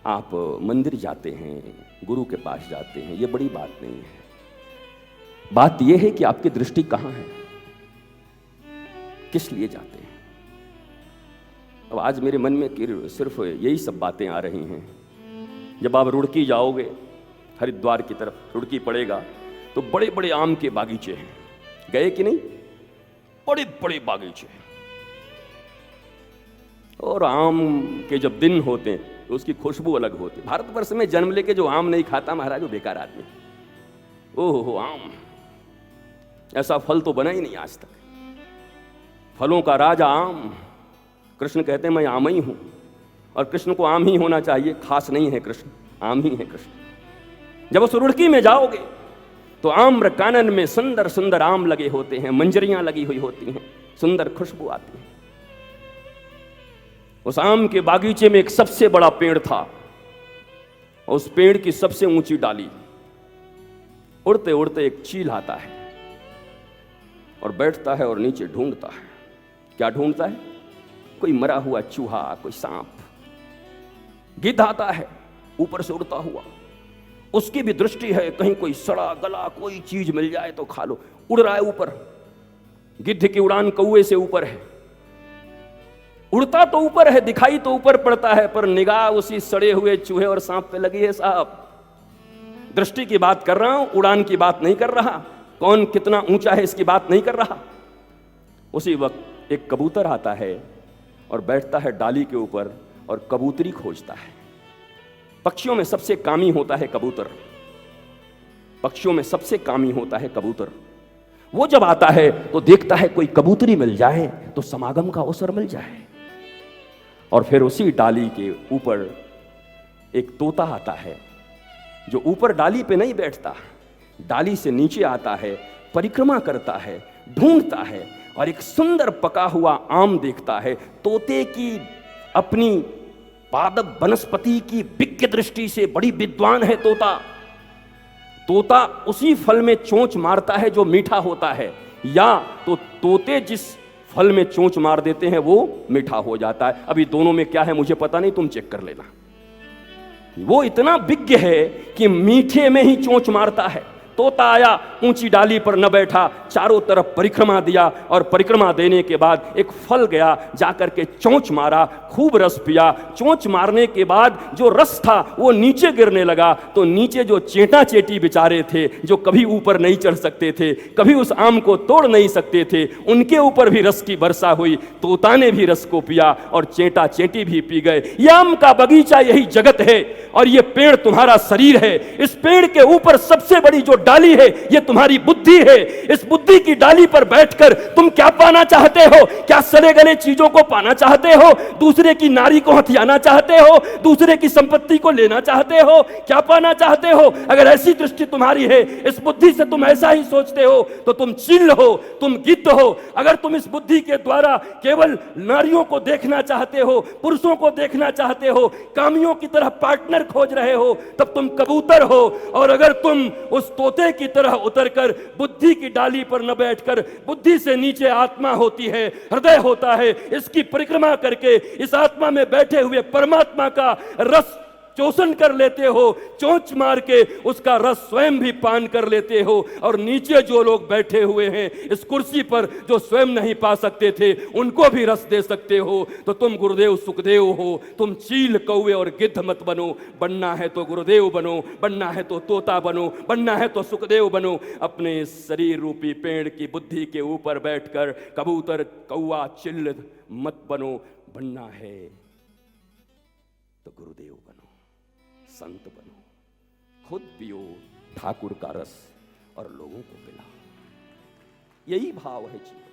आप मंदिर जाते हैं, गुरु के पास जाते हैं, ये बड़ी बात नहीं है। बात यह है कि आपकी दृष्टि कहाँ है, किस लिए जाते हैं। अब आज मेरे मन में सिर्फ यही सब बातें आ रही हैं। जब आप रुड़की जाओगे, हरिद्वार की तरफ रुड़की पड़ेगा, तो बड़े बड़े आम के बागीचे हैं। गए कि नहीं? बड़े बड़े बागीचे हैं। और आम के जब दिन होते हैं तो उसकी खुशबू अलग होती है। भारतवर्ष में जन्म लेके जो आम नहीं खाता महाराज, वो बेकार आदमी। ओहो, आम ऐसा फल तो बना ही नहीं आज तक। फलों का राजा आम। कृष्ण कहते हैं मैं आम ही हूं, और कृष्ण को आम ही होना चाहिए। खास नहीं है कृष्ण, आम ही है कृष्ण। जब उस रुड़की में जाओगे तो आम्र कानन में सुंदर सुंदर आम लगे होते हैं, मंजरियां लगी हुई होती हैं, सुंदर खुशबू आती है। उस आम के बागीचे में एक सबसे बड़ा पेड़ था, और उस पेड़ की सबसे ऊंची डाली। उड़ते उड़ते एक चील आता है और बैठता है और नीचे ढूंढता है। क्या ढूंढता है? कोई मरा हुआ चूहा, कोई सांप। गिद्ध आता है ऊपर से उड़ता हुआ, उसकी भी दृष्टि है कहीं कोई सड़ा गला कोई चीज मिल जाए तो खा लो। उड़ रहा है ऊपर। गिद्ध की उड़ान कौवे से ऊपर है। उड़ता तो ऊपर है, दिखाई तो ऊपर पड़ता है, पर निगाह उसी सड़े हुए चूहे और सांप पे लगी है। साहब, दृष्टि की बात कर रहा हूं, उड़ान की बात नहीं कर रहा। कौन कितना ऊंचा है इसकी बात नहीं कर रहा। उसी वक्त एक कबूतर आता है और बैठता है डाली के ऊपर और कबूतरी खोजता है। पक्षियों में सबसे कामी होता है कबूतर। पक्षियों में सबसे कामी होता है कबूतर। वो जब आता है तो देखता है कोई कबूतरी मिल जाए तो समागम का अवसर मिल जाए। और फिर उसी डाली के ऊपर एक तोता आता है, जो ऊपर डाली पे नहीं बैठता, डाली से नीचे आता है, परिक्रमा करता है, ढूंढता है और एक सुंदर पका हुआ आम देखता है। तोते की अपनी पादप वनस्पति की विज्ञ दृष्टि से बड़ी विद्वान है तोता। तोता उसी फल में चोंच मारता है जो मीठा होता है, या तो तोते जिस फल में चोंच मार देते हैं वो मीठा हो जाता है। अभी दोनों में क्या है मुझे पता नहीं, तुम चेक कर लेना। वो इतना विज्ञ है कि मीठे में ही चोंच मारता है। तोता आया, ऊंची डाली पर न बैठा, चारों तरफ परिक्रमा दिया और परिक्रमा देने के बाद एक फल गया, जाकर के चोंच मारा, खूब रस पिया। चोंच मारने के बाद जो रस था वो नीचे गिरने लगा, तो नीचे जो चेटा चेटी बेचारे थे, जो कभी ऊपर नहीं चढ़ सकते थे, कभी उस आम को तोड़ नहीं सकते थे, उनके ऊपर भी रस की वर्षा हुई। तोता ने भी रस को पिया और चेटा चेटी भी पी गए। यह आम का बगीचा यही जगत है, और ये पेड़ तुम्हारा शरीर है। इस पेड़ के ऊपर सबसे बड़ी जो डाली है ये तुम्हारी बुद्धि है। इस बुद्धि की डाली पर बैठकर तुम क्या पाना चाहते हो? क्या सड़े गले चीजों को पाना चाहते हो? दूसरे की नारी को हथियाना चाहते हो? दूसरे की संपत्ति को लेना चाहते हो? क्या पाना चाहते हो? अगर ऐसी दृष्टि तुम्हारी है, इस बुद्धि से तुम ऐसा ही सोचते हो, तो तुम चील हो, तुम गिद्ध हो। अगर तुम इस बुद्धि के द्वारा केवल नारियों को देखना चाहते हो, पुरुषों को देखना चाहते हो, कामियों की तरह पार्टनर खोज रहे हो, तब तुम कबूतर हो। और अगर तुम उस तोते की तरह उतरकर बुद्धि की डाली पर न बैठकर, बुद्धि से नीचे आत्मा होती है, हृदय होता है, इसकी परिक्रमा करके इस आत्मा में बैठे हुए परमात्मा का रस चोषण कर लेते हो, चोंच मार के उसका रस स्वयं भी पान कर लेते हो। और नीचे जो लोग बैठे हुए हैं इस कुर्सी पर, जो स्वयं नहीं पा सकते थे, उनको भी रस दे सकते हो। तो तुम गुरुदेव सुखदेव हो। तुम चील कौवे और गिद्ध मत बनो। बनना है तो गुरुदेव बनो, बनना है तो तोता बनो, बनना है तो सुखदेव बनो। अपने शरीर रूपी पेड़ की बुद्धि के ऊपर बैठकर कबूतर कौवा चिल्ल मत बनो। बनना है तो गुरुदेव बनो, संत बनो, खुद पियो ठाकुर का रस और लोगों को पिलाओ। यही भाव है जीवन।